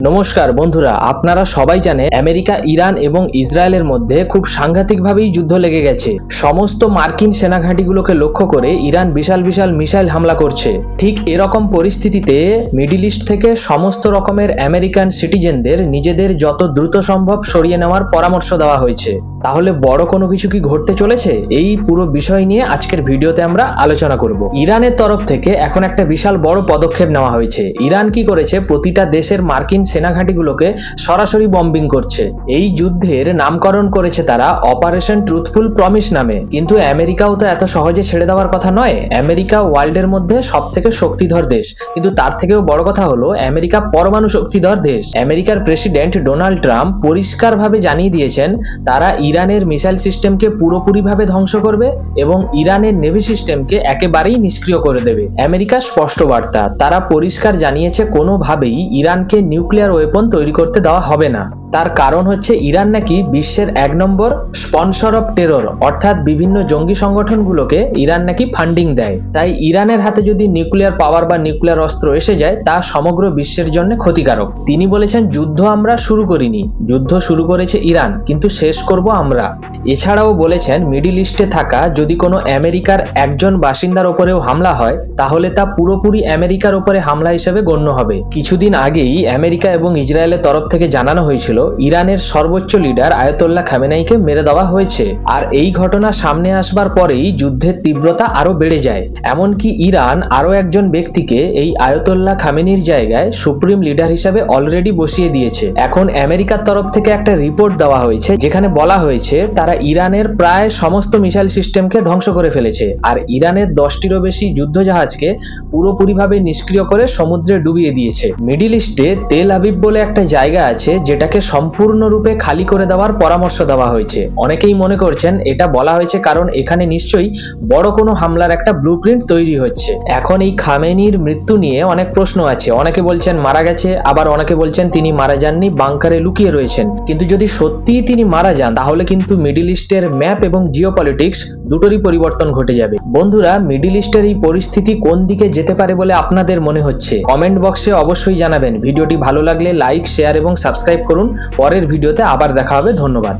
নমস্কার বন্ধুরা, আপনারা সবাই জানেন আমেরিকা, ইরান এবং ইসরায়েলের মধ্যে খুব সাংঘাতিকভাবেই যুদ্ধ লেগে গেছে। সমস্ত মার্কিন সেনাঘাঁটিগুলোকে লক্ষ্য করে ইরান বিশাল বিশাল মিসাইল হামলা করছে। ঠিক এরকম পরিস্থিতিতে মিডল ইস্ট থেকে সমস্ত রকমের আমেরিকান সিটিজেনদের নিজেদের যত দ্রুত সম্ভব সরিয়ে নেওয়ার পরামর্শ দেওয়া হয়েছে। তাহলে বড় কোনো কিছু কি ঘটতে চলেছে? এই পুরো বিষয় নিয়ে আজকের ভিডিওতে আমরা আলোচনা করব। ইরানের তরফ থেকে এখন একটা বিশাল বড় পদক্ষেপ নেওয়া হয়েছে। ইরান কি করেছে? প্রতিটা দেশের মার্কিন সেনাঘাঁটিগুলোকে সরাসরি বম্বিং করছে। এই যুদ্ধের নামকরণ করেছে তারা অপারেশন ট্রুথফুল প্রমিস নামে। কিন্তু আমেরিকাও তো এত সহজে ছেড়ে দেওয়ার কথা নয়। আমেরিকা ওয়ার্ল্ডের মধ্যে সব থেকে শক্তিধর দেশ, কিন্তু তার থেকেও বড় কথা হলো আমেরিকা পরমাণু শক্তিধর দেশ। আমেরিকার প্রেসিডেন্ট ডোনাল্ড ট্রাম্প পরিষ্কারভাবে জানিয়ে দিয়েছেন তারা ইরানের মিসাইল সিস্টেমকে পুরোপুরিভাবে ধ্বংস করবে এবং ইরানের নেভি সিস্টেমকে একেবারেই নিষ্ক্রিয় করে দেবে। আমেরিকার স্পষ্ট বার্তা, তারা পরিষ্কার জানিয়েছে কোনোভাবেই ইরানকে নিউক্লিয়ার ওয়েপন তৈরি করতে দেওয়া হবে না। তার কারণ হচ্ছে ইরান নাকি বিশ্বের 1 নম্বর স্পন্সর অফ টেরর, অর্থাৎ বিভিন্ন জঙ্গি সংগঠনগুলোকে ইরান নাকি ফান্ডিং দেয়। তাই ইরানের হাতে যদি নিউক্লিয়ার পাওয়ার বা নিউক্লিয়ার অস্ত্র এসে যায় তা সমগ্র বিশ্বের জন্য ক্ষতিকারক। তিনি বলেছেন যুদ্ধ আমরা শুরু করিনি, যুদ্ধ শুরু করেছে ইরান, কিন্তু শেষ করব আমরা। এছাড়াও বলেছেন মিডল ইস্টে থাকা যদি কোনো আমেরিকার একজন বাসিন্দার ওপরেও হামলা হয় তাহলে তা পুরোপুরি আমেরিকার ওপরে হামলা হিসেবে গণ্য হবে। কিছুদিন আগেই আমেরিকা এবং ইসরায়েলের তরফ থেকে জানানো হয়েছিল ইরানের সর্বোচ্চ লিডার আয়াতোল্লাহ খামেনেইকে মেরে দেওয়া হয়েছে। আর এই ঘটনা সামনে আসবার পরেই যুদ্ধের তীব্রতা আরো বেড়ে যায়। এমনকি ইরান আরো একজন ব্যক্তিকে এই আয়াতোল্লাহ খামেনির জায়গায় সুপ্রিম লিডার হিসাবে অলরেডি বসিয়ে দিয়েছে। এখন আমেরিকার তরফ থেকে একটা রিপোর্ট দেওয়া হয়েছে যেখানে বলা হয়েছে তারা ইরানের প্রায় সমস্ত মিসাইল সিস্টেমকে ধ্বংস করে ফেলেছে আর ইরানের 10টিরও বেশি যুদ্ধজাহাজকে পুরোপুরিভাবে নিষ্ক্রিয় করে সমুদ্রে ডুবিয়ে দিয়েছে। মিডল ইস্টে তেল আবিব বলে একটা জায়গা আছে যেটাকে সম্পূর্ণরূপে খালি করে দেওয়ার পরামর্শ দেওয়া হয়েছে। অনেকেই মনে করছেন এটা বলা হয়েছে কারণ এখানে নিশ্চয়ই বড় কোনো হামলার একটা ব্লুপ্রিন্ট তৈরি হচ্ছে। এখন এই খামেনির মৃত্যু নিয়ে অনেক প্রশ্ন আছে। অনেকে বলছেন মারা গেছে, আবার অনেকে বলছেন তিনি মারা যাননি, বাংকারে লুকিয়ে রয়েছেন। কিন্তু যদি সত্যিই তিনি মারা যান তাহলে কিন্তু মিডল ইস্টের ম্যাপ এবং জিওপলিটিক্স দুটোরই পরিবর্তন ঘটে যাবে। বন্ধুরা, মিডল ইস্টের এই পরিস্থিতি কোন দিকে যেতে পারে বলে আপনাদের মনে হচ্ছে কমেন্ট বক্সে অবশ্যই জানাবেন। ভিডিওটি ভালো লাগলে লাইক, শেয়ার এবং সাবস্ক্রাইব করুন। পরের ভিডিওতে আবার দেখা হবে। ধন্যবাদ।